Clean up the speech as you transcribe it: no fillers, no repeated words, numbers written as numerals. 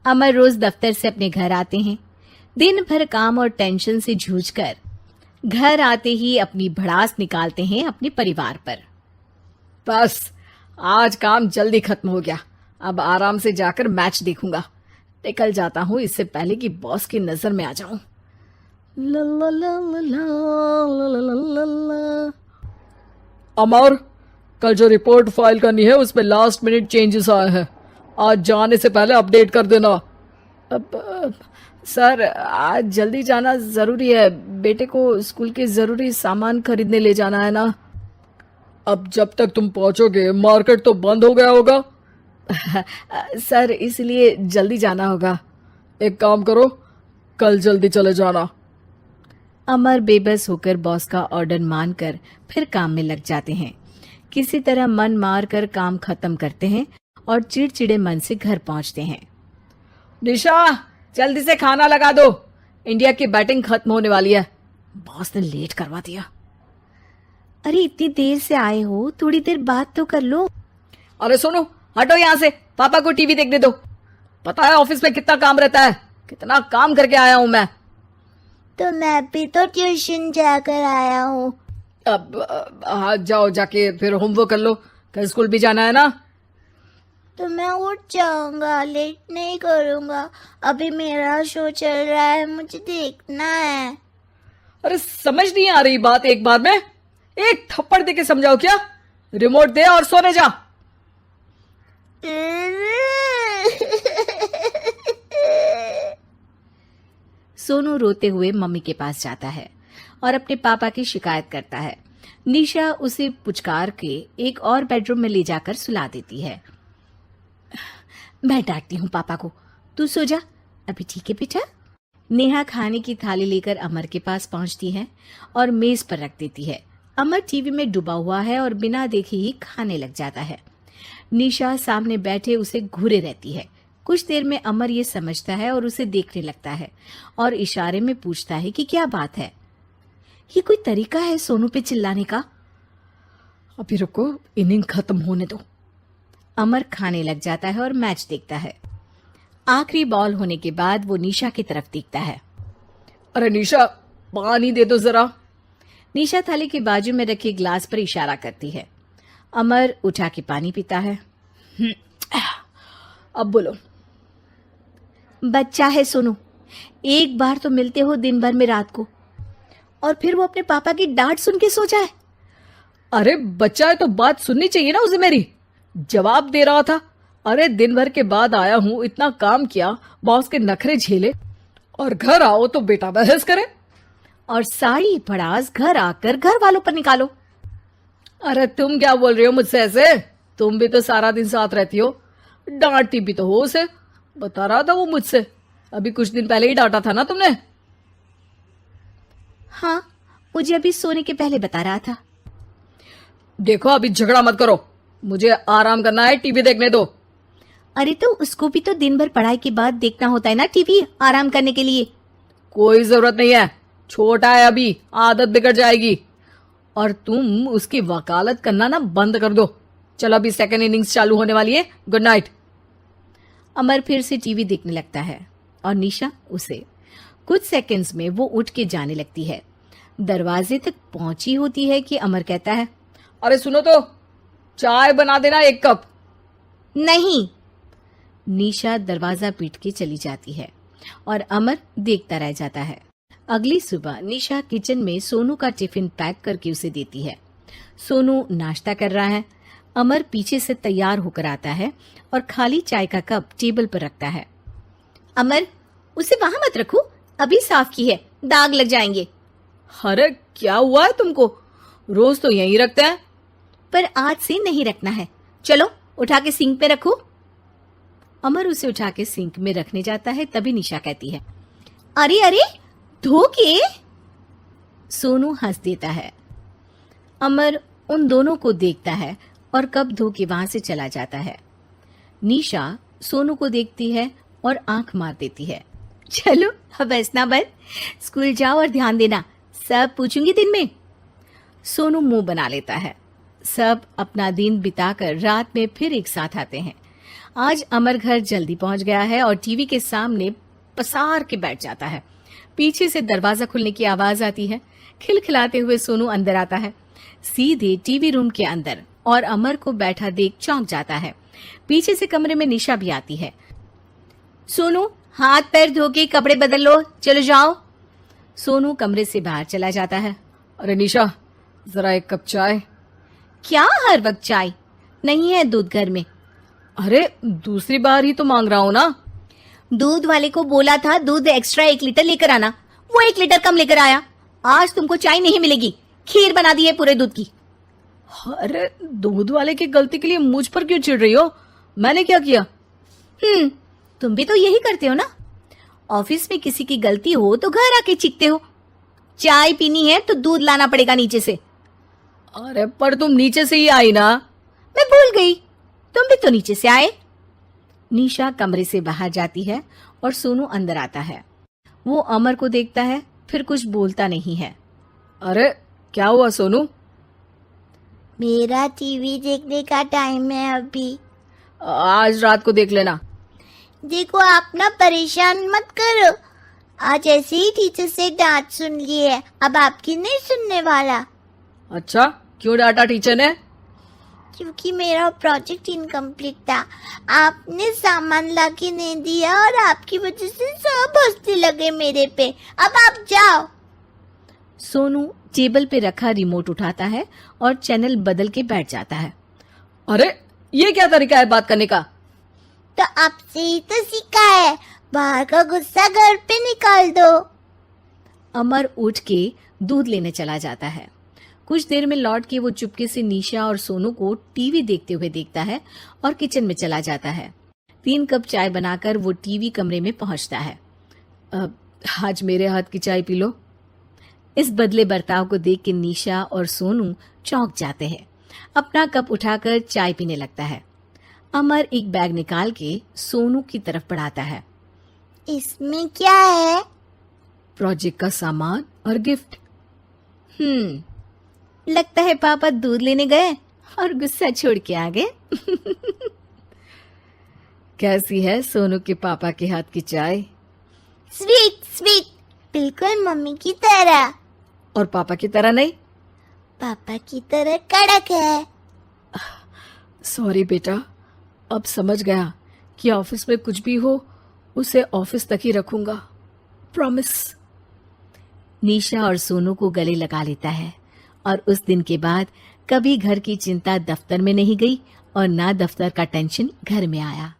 अमर रोज दफ्तर से अपने घर आते हैं। दिन भर काम और टेंशन से जूझकर घर आते ही अपनी भड़ास निकालते हैं अपने परिवार पर। बस आज काम जल्दी खत्म हो गया, अब आराम से जाकर मैच देखूंगा। निकल जाता हूँ इससे पहले कि बॉस की नजर में आ जाऊं। ला ला ला ला ला ला ला ला। अमर, कल जो रिपोर्ट फाइल करनी है उसमें लास्ट मिनट चेंजेस आए हैं, आज जाने से पहले अपडेट कर देना। सर आज जल्दी जाना जरूरी है, बेटे को स्कूल के जरूरी सामान खरीदने ले जाना है ना। अब जब तक तुम पहुंचोगे मार्केट तो बंद हो गया होगा। सर इसलिए जल्दी जाना होगा। एक काम करो, कल जल्दी चले जाना। अमर बेबस होकर बॉस का ऑर्डर मानकर फिर काम में लग जाते हैं। किसी तरह मन मार कर काम खत्म करते हैं और चिड़चिड़े मन से घर पहुंचते हैं। निशा जल्दी से खाना लगा दो, इंडिया की बैटिंग खत्म होने वाली है। बॉस ने लेट करवा दिया। अरे इतनी देर से आए हो, थोड़ी देर बात तो कर लो। अरे सुनो, हटो यहाँ से, पापा को टीवी देखने दो। पता है ऑफिस में कितना काम रहता है, कितना काम करके आया हूँ मैं। तो मैं भी तो ट्यूशन जाकर आया हूँ। अब हाँ जाओ, जाके फिर होमवर्क कर लो, कल स्कूल भी जाना है ना। तो मैं उठ जाऊंगा, लेट नहीं करूंगा। अभी मेरा शो चल रहा है, मुझे देखना है। अरे समझ नहीं आ रही बात, एक बार में एक थप्पड़ दे के समझाओ क्या। रिमोट दे और सोने जा। सोनू रोते हुए मम्मी के पास जाता है और अपने पापा की शिकायत करता है। निशा उसे पुचकार के एक और बेडरूम में ले जाकर सुला देती है। मैं डांटती हूँ पापा को, तू सो जा अभी, ठीक है बेटा। नेहा खाने की थाली लेकर अमर के पास पहुंचती है और मेज पर रख देती है। अमर टीवी में डूबा हुआ है और बिना देखे ही खाने लग जाता है। निशा सामने बैठे उसे घूरे रहती है। कुछ देर में अमर ये समझता है और उसे देखने लगता है और इशारे में पूछता है कि क्या बात है। ये कोई तरीका है सोनू पे चिल्लाने का? अभी रुको, इनिंग खत्म होने दो। अमर खाने लग जाता है और मैच देखता है। आखिरी बॉल होने के बाद वो निशा की तरफ देखता है। अरे निशा पानी दे दो जरा। निशा थाली के बाजू में रखे ग्लास पर इशारा करती है। अमर उठा के पानी पीता है। अब बोलो। बच्चा है सोनू, एक बार तो मिलते हो दिन भर में रात को, और फिर वो अपने पापा की डांट सुन के सो जाए। अरे बच्चा है तो बात सुननी चाहिए ना उसे मेरी। जवाब दे रहा था। अरे दिन भर के बाद आया हूँ, इतना काम किया, बॉस के नखरे झेले, और घर आओ तो बेटा बहस करे और सारी भड़ास घर आकर घर वालों पर निकालो। अरे तुम क्या बोल रही हो मुझसे ऐसे? तुम भी तो सारा दिन साथ रहती हो, डांटती भी तो हो उसे। बता रहा था वो मुझसे, अभी कुछ दिन पहले ही डांटा था ना तुमने। हाँ, मुझे अभी सोने के पहले बता रहा था। देखो अभी झगड़ा मत करो, मुझे आराम करना है, टीवी देखने दो। अरे तो उसको भी तो दिन भर पढ़ाई के बाद देखना होता है ना टीवी, आराम करने के लिए। कोई जरूरत नहीं है, छोटा है अभी, आदत बिगड़ जाएगी। और तुम उसकी वकालत करना ना बंद कर दो। चलो अभी सेकंड इनिंग्स चालू होने वाली है, गुड नाइट। अमर फिर से टीवी देखने लगता है और निशा उसे। कुछ सेकंड्स में वो उठ के जाने लगती है। दरवाजे तक पहुंची होती है कि अमर कहता है, अरे सुनो तो, चाय बना देना 1 कप। नहीं। निशा दरवाजा पीट के चली जाती है और अमर देखता रह जाता है। अगली सुबह निशा किचन में सोनू का टिफिन पैक करके उसे देती है। सोनू नाश्ता कर रहा है। अमर पीछे से तैयार होकर आता है और खाली चाय का कप टेबल पर रखता है। अमर, उसे वहां मत रखो, अभी साफ की है, दाग लग जाएंगे। अरे क्या हुआ है तुमको? रोज तो यहीं रखते हैं। पर आज से नहीं रखना है, चलो उठा के सिंक पे रखो। अमर उसे उठा के सिंक में रखने जाता है, तभी निशा कहती है, अरे अरे धो के। सोनू हंस देता है। अमर उन दोनों को देखता है और कप धो के वहां से चला जाता है। निशा सोनू को देखती है और आंख मार देती है। चलो अब हंसना बंद, स्कूल जाओ और ध्यान देना, सब पूछूंगी दिन में। सोनू मुंह बना लेता है। सब अपना दिन बिताकर रात में फिर एक साथ आते हैं। आज अमर घर जल्दी पहुंच गया है और टीवी के सामने पसार के बैठ जाता है। पीछे से दरवाजा खुलने की आवाज आती है। खिलखिलाते हुए सोनू अंदर आता है, सीधे टीवी रूम के अंदर, और अमर को बैठा देख चौंक जाता है। पीछे से कमरे में निशा भी आती है। सोनू, हाथ पैर धो के कपड़े बदल लो, चलो जाओ। सोनू कमरे से बाहर चला जाता है। अरे निशा, जरा एक कप चाय। क्या हर वक्त चाय? नहीं है दूध घर में। अरे दूसरी बार ही तो मांग रहा हूं ना। दूध वाले को बोला था दूध एक्स्ट्रा 1 लीटर लेकर आना, वो 1 लीटर कम लेकर आया। आज तुमको चाय नहीं मिलेगी, खीर बना दी है पूरे दूध की। अरे दूध वाले की गलती के लिए मुझ पर क्यों चिढ़ रही हो? मैंने क्या किया? तुम भी तो यही करते हो ना। ऑफिस में किसी की गलती हो तो घर आके चीखते हो। चाय पीनी है तो दूध लाना पड़ेगा नीचे से। अरे पर तुम नीचे से ही आई ना। मैं भूल गई, तुम भी तो नीचे से आए। निशा कमरे से बाहर जाती है और सोनू अंदर आता है। वो अमर को देखता है, फिर कुछ बोलता नहीं है। अरे क्या हुआ सोनू? मेरा टीवी देखने का टाइम है अभी। आज रात को देख लेना। देखो, आप ना परेशान मत करो। आज ऐसे ही टीचर से डांट सुन ली है, अब आपकी नहीं सुनने वाला। अच्छा, क्यों डांटा टीचर ने? क्योंकि मेरा प्रोजेक्ट इनकम्प्लीट था। आपने सामान लाके नहीं दिया और आपकी वजह से सब हंसने लगे मेरे पे। अब आप जाओ। सोनू टेबल पे रखा रिमोट उठाता है और चैनल बदल के बैठ जाता है। अरे ये क्या तरीका है बात करने का? तो आपसे ही तो सीखा है, बाहर का गुस्सा घर पे निकाल दो। अमर उठ के दूध लेने चला जाता है। कुछ देर में लौट के वो चुपके से निशा और सोनू को टीवी देखते हुए देखता है और किचन में चला जाता है। 3 कप चाय बनाकर वो टीवी कमरे में पहुंचता है। आज मेरे हाथ की चाय पी लो। इस बदले बर्ताव को देख के निशा और सोनू चौंक जाते हैं। अपना कप उठाकर चाय पीने लगता है। अमर एक बैग निकाल के सोनू की तरफ बढ़ाता है। इसमें क्या है? प्रोजेक्ट का सामान और गिफ्ट। लगता है पापा दूध लेने गए और गुस्सा छोड़ के आ गए। कैसी है सोनू के पापा के हाथ की चाय? स्वीट स्वीट, बिल्कुल मम्मी की तरह। और पापा की तरह नहीं? पापा की तरह कड़क है। सॉरी बेटा, अब समझ गया कि ऑफिस में कुछ भी हो उसे ऑफिस तक ही रखूंगा, प्रॉमिस। निशा और सोनू को गले लगा लेता है और उस दिन के बाद कभी घर की चिंता दफ्तर में नहीं गई और ना दफ्तर का टेंशन घर में आया।